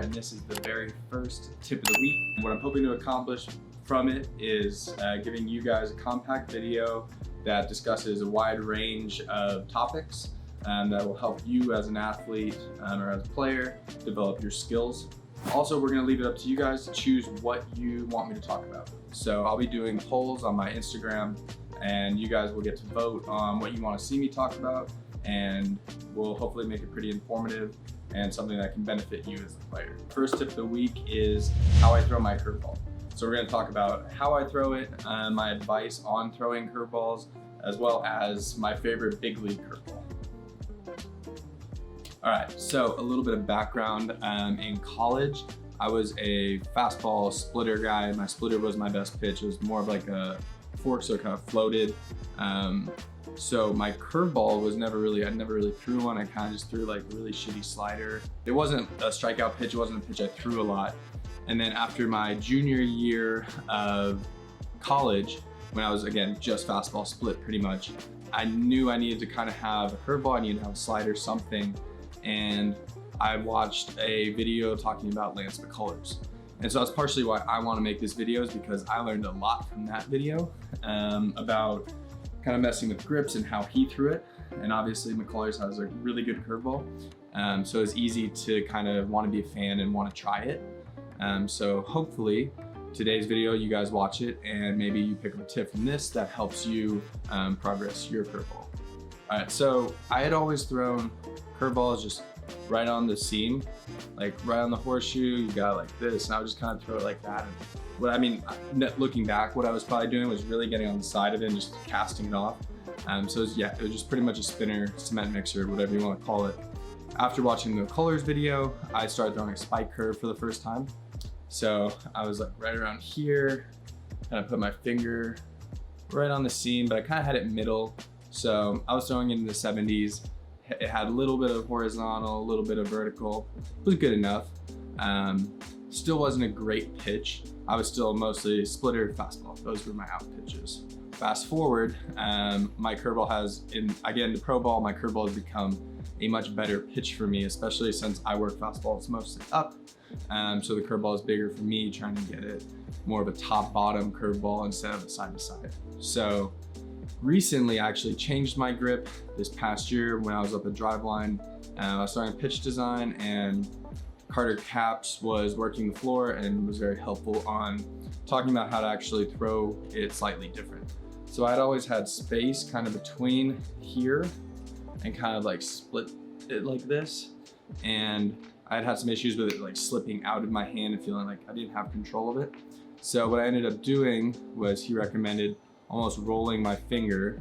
and this is the very first tip of the week. What I'm hoping to accomplish from it is giving you guys a compact video that discusses a wide range of topics that will help you as an athlete or as a player develop your skills. Also, we're going to leave it up to you guys to choose what you want me to talk about. So I'll be doing polls on my Instagram, and you guys will get to vote on what you want to see me talk about, and we'll hopefully make it pretty informative and something that can benefit you as a player. First tip of the week is how I throw my curveball. So we're going to talk about how I throw it, my advice on throwing curveballs, as well as my favorite big league curveball. All right, so a little bit of background. In college, I was a fastball splitter guy. My splitter was my best pitch. It was more of like a fork, so it kind of floated. So my curveball was I never really threw one. I kind of just threw like a really shitty slider. It wasn't a strikeout pitch. It wasn't a pitch I threw a lot. And then after my junior year of college, when I was, again, just fastball split pretty much, I knew I needed to kind of have a curveball. I needed to have a slider, something. And I watched a video talking about Lance McCullers. And so that's partially why I want to make this video, is because I learned a lot from that video about kind of messing with grips and how he threw it. And obviously McCullers has a really good curveball. So it's easy to kind of want to be a fan and want to try it. So hopefully today's video, you guys watch it and maybe you pick up a tip from this that helps you progress your curveball. All right, so I had always thrown curveballs just right on the seam, like right on the horseshoe. You got it like this, and I would just kind of throw it like that. And looking back, what I was probably doing was really getting on the side of it and just casting it off. So it was just pretty much a spinner, cement mixer, whatever you want to call it. After watching the McCullers video, I started throwing a spike curve for the first time. So I was like right around here, and I put my finger right on the seam, but I kind of had it middle. So I was throwing it in the 70s. It had a little bit of horizontal, a little bit of vertical. It was good enough. Still wasn't a great pitch. I was still mostly splitter, fastball. Those were my out pitches. Fast forward, my curveball has, I get into pro ball, my curveball has become a much better pitch for me, especially since I work fastballs mostly up. So the curveball is bigger for me, trying to get it more of a top-bottom curveball instead of a side-to-side. So recently, I actually changed my grip this past year when I was up at Driveline. I was starting pitch design, and Carter Caps was working the floor and was very helpful on talking about how to actually throw it slightly different. So I'd always had space kind of between here and kind of like split it like this. And I'd had some issues with it like slipping out of my hand and feeling like I didn't have control of it. So what I ended up doing was he recommended almost rolling my finger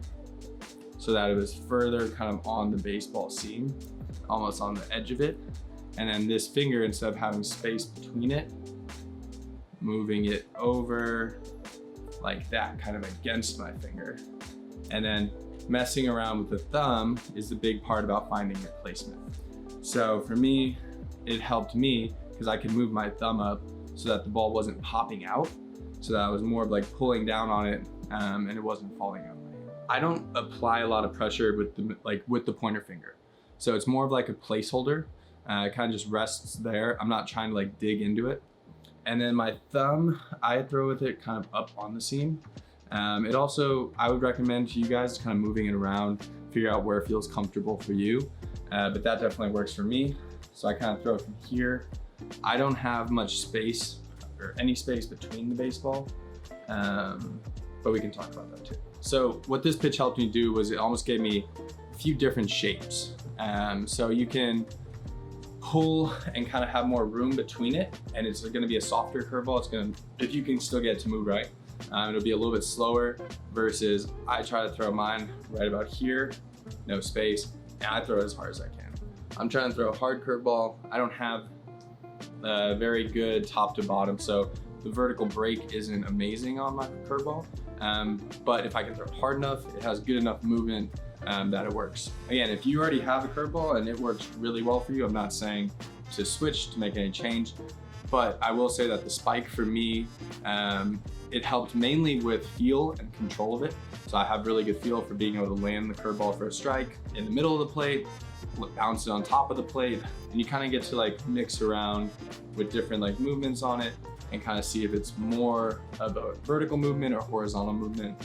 so that it was further kind of on the baseball seam, almost on the edge of it. And then this finger, instead of having space between it, moving it over like that, kind of against my finger. And then messing around with the thumb is the big part about finding your placement. So for me, it helped me because I could move my thumb up so that the ball wasn't popping out. So that I was more of like pulling down on it and it wasn't falling out of my hand. I don't apply a lot of pressure with the pointer finger. So it's more of like a placeholder. It kind of just rests there. I'm not trying to like dig into it. And then my thumb, I throw with it kind of up on the seam. It also, I would recommend to you guys kind of moving it around, figure out where it feels comfortable for you. But that definitely works for me. So I kind of throw it from here. I don't have much space or any space between the baseball, but we can talk about that too. So what this pitch helped me do was it almost gave me a few different shapes. So you can pull and kind of have more room between it, and it's going to be a softer curveball. It's going to, if you can still get it to move right, it'll be a little bit slower versus I try to throw mine right about here, no space, and I throw it as hard as I can. I'm trying to throw a hard curveball. I don't have a very good top to bottom, so the vertical break isn't amazing on my curveball, but if I can throw it hard enough, it has good enough movement that it works. Again, if you already have a curveball and it works really well for you, I'm not saying to switch, to make any change, But I will say that the spike for me, it helped mainly with feel and control of it. So I have really good feel for being able to land the curveball for a strike in the middle of the plate, bounce it on top of the plate, and you kind of get to like mix around with different like movements on it and kind of see if it's more of a vertical movement or horizontal movement,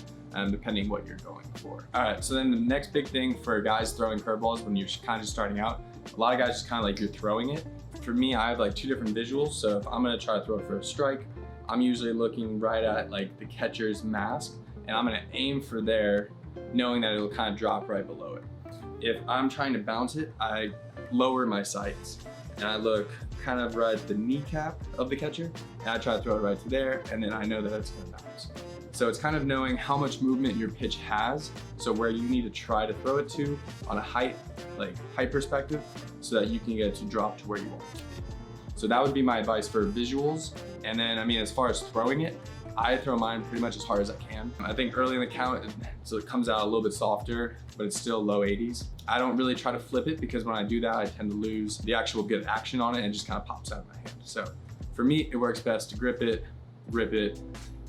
depending what you're going for. All right, so then the next big thing for guys throwing curveballs when you're kind of starting out, a lot of guys just kind of like you're throwing it. For me, I have like two different visuals. So if I'm gonna try to throw it for a strike, I'm usually looking right at like the catcher's mask, and I'm gonna aim for there, knowing that it'll kind of drop right below it. If I'm trying to bounce it, I lower my sights and I look kind of right at the kneecap of the catcher, and I try to throw it right to there, and then I know that it's gonna bounce. So it's kind of knowing how much movement your pitch has, so where you need to try to throw it to on a height perspective, so that you can get it to drop to where you want it to be. So that would be my advice for visuals. And then, I mean, as far as throwing it, I throw mine pretty much as hard as I can. I think early in the count, so it comes out a little bit softer, but it's still low 80s. I don't really try to flip it, because when I do that, I tend to lose the actual good action on it and it just kind of pops out of my hand. So for me, it works best to grip it, rip it,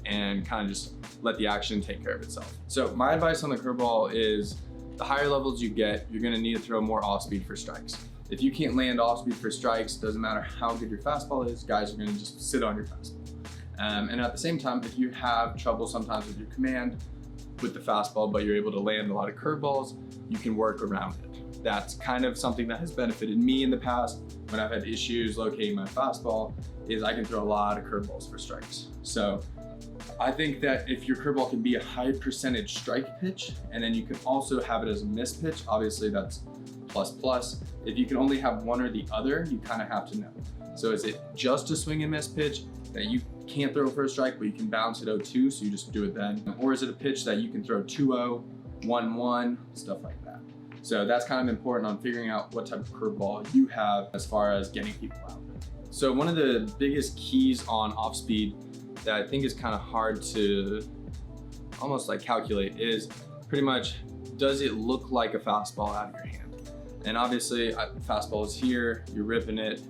and kind of just let the action take care of itself. So my advice on the curveball is, the higher levels you get, you're gonna need to throw more off speed for strikes. If you can't land off speed for strikes, doesn't matter how good your fastball is, guys are gonna just sit on your fastball. And at the same time, if you have trouble sometimes with your command with the fastball, but you're able to land a lot of curveballs, you can work around it. That's kind of something that has benefited me in the past when I've had issues locating my fastball, is I can throw a lot of curveballs for strikes. So I think that if your curveball can be a high percentage strike pitch, and then you can also have it as a miss pitch, obviously that's plus plus. If you can only have one or the other, you kind of have to know. So is it just a swing and miss pitch that you can't throw for a strike, but you can bounce it 0-2, so you just do it then? Or is it a pitch that you can throw 2-0, 1-1, stuff like that? So that's kind of important on figuring out what type of curveball you have as far as getting people out. So one of the biggest keys on off speed that I think is kind of hard to almost like calculate is pretty much, does it look like a fastball out of your hand? And obviously, fastball is here, you're ripping it,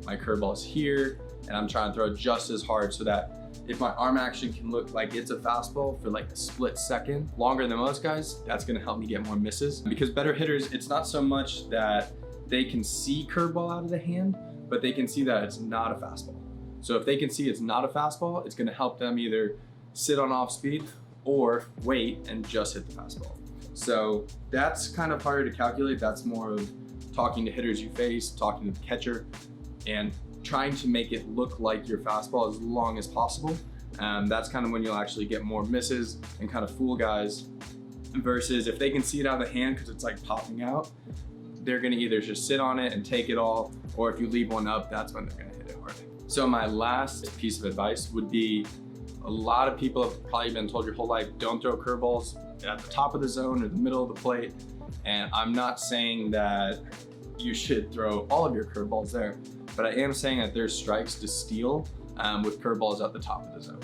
my curveball is here, and I'm trying to throw just as hard, so that if my arm action can look like it's a fastball for like a split second, longer than most guys, that's gonna help me get more misses. Because better hitters, it's not so much that they can see curveball out of the hand, but they can see that it's not a fastball. So if they can see it's not a fastball, it's gonna help them either sit on off speed or wait and just hit the fastball. So that's kind of harder to calculate. That's more of talking to hitters you face, talking to the catcher, and trying to make it look like your fastball as long as possible. That's kind of when you'll actually get more misses and kind of fool guys, versus if they can see it out of the hand because it's like popping out, they're gonna either just sit on it and take it all, or if you leave one up, that's when they're gonna hit it hard. So my last piece of advice would be, a lot of people have probably been told your whole life, don't throw curveballs at the top of the zone or the middle of the plate. And I'm not saying that you should throw all of your curveballs there, but I am saying that there's strikes to steal with curveballs at the top of the zone.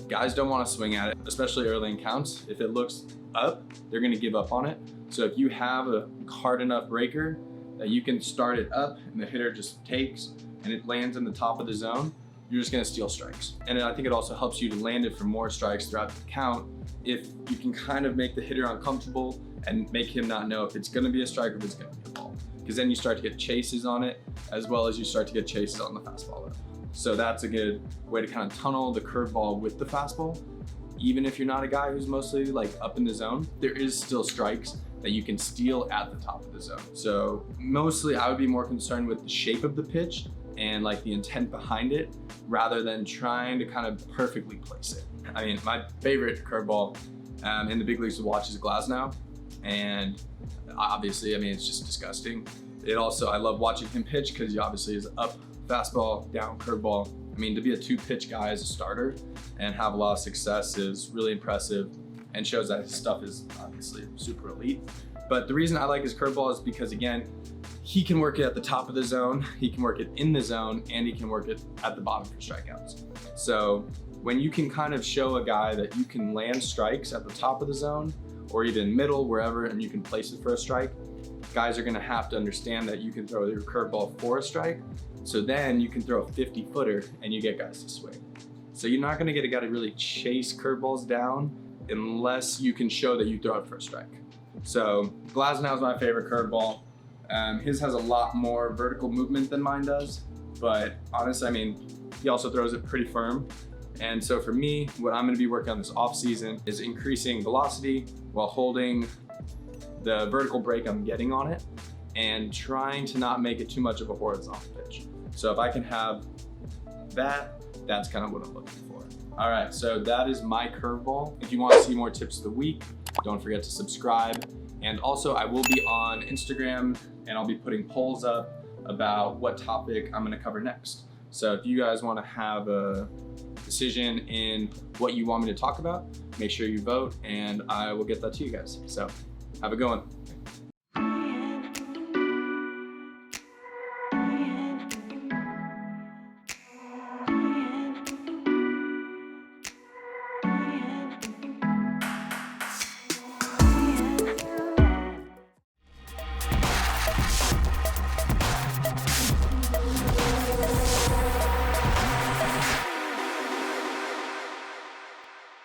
Guys don't want to swing at it, especially early in counts. If it looks up, they're going to give up on it. So if you have a hard enough breaker that you can start it up and the hitter just takes and it lands in the top of the zone, you're just going to steal strikes. And I think it also helps you to land it for more strikes throughout the count if you can kind of make the hitter uncomfortable and make him not know if it's going to be a strike or if it's going to be a ball. Because then you start to get chases on it, as well as you start to get chases on the fastball up. So that's a good way to kind of tunnel the curveball with the fastball. Even if you're not a guy who's mostly like up in the zone, there is still strikes that you can steal at the top of the zone. So mostly I would be more concerned with the shape of the pitch and like the intent behind it, rather than trying to kind of perfectly place it. I mean, my favorite curveball in the big leagues to watch is Glasnow. And obviously, I mean, it's just disgusting. It also, I love watching him pitch because he obviously is up fastball, down curveball. I mean, to be a 2-pitch guy as a starter and have a lot of success is really impressive and shows that his stuff is obviously super elite. But the reason I like his curveball is because, again, he can work it at the top of the zone, he can work it in the zone, and he can work it at the bottom for strikeouts. So when you can kind of show a guy that you can land strikes at the top of the zone or even middle, wherever, and you can place it for a strike, guys are gonna have to understand that you can throw your curveball for a strike, So then you can throw a 50-footer and you get guys to swing. So you're not gonna get a guy to really chase curveballs down unless you can show that you throw it for a strike. So Glasnow's my favorite curveball. His has a lot more vertical movement than mine does, but honestly, I mean, he also throws it pretty firm. And so for me, what I'm gonna be working on this off season is increasing velocity while holding the vertical break I'm getting on it and trying to not make it too much of a horizontal pitch. So if I can have that, that's kind of what I'm looking for. All right, so that is my curveball. If you want to see more tips of the week, don't forget to subscribe. And also I will be on Instagram and I'll be putting polls up about what topic I'm gonna cover next. So if you guys wanna have a decision in what you want me to talk about, make sure you vote and I will get that to you guys. So have a good one.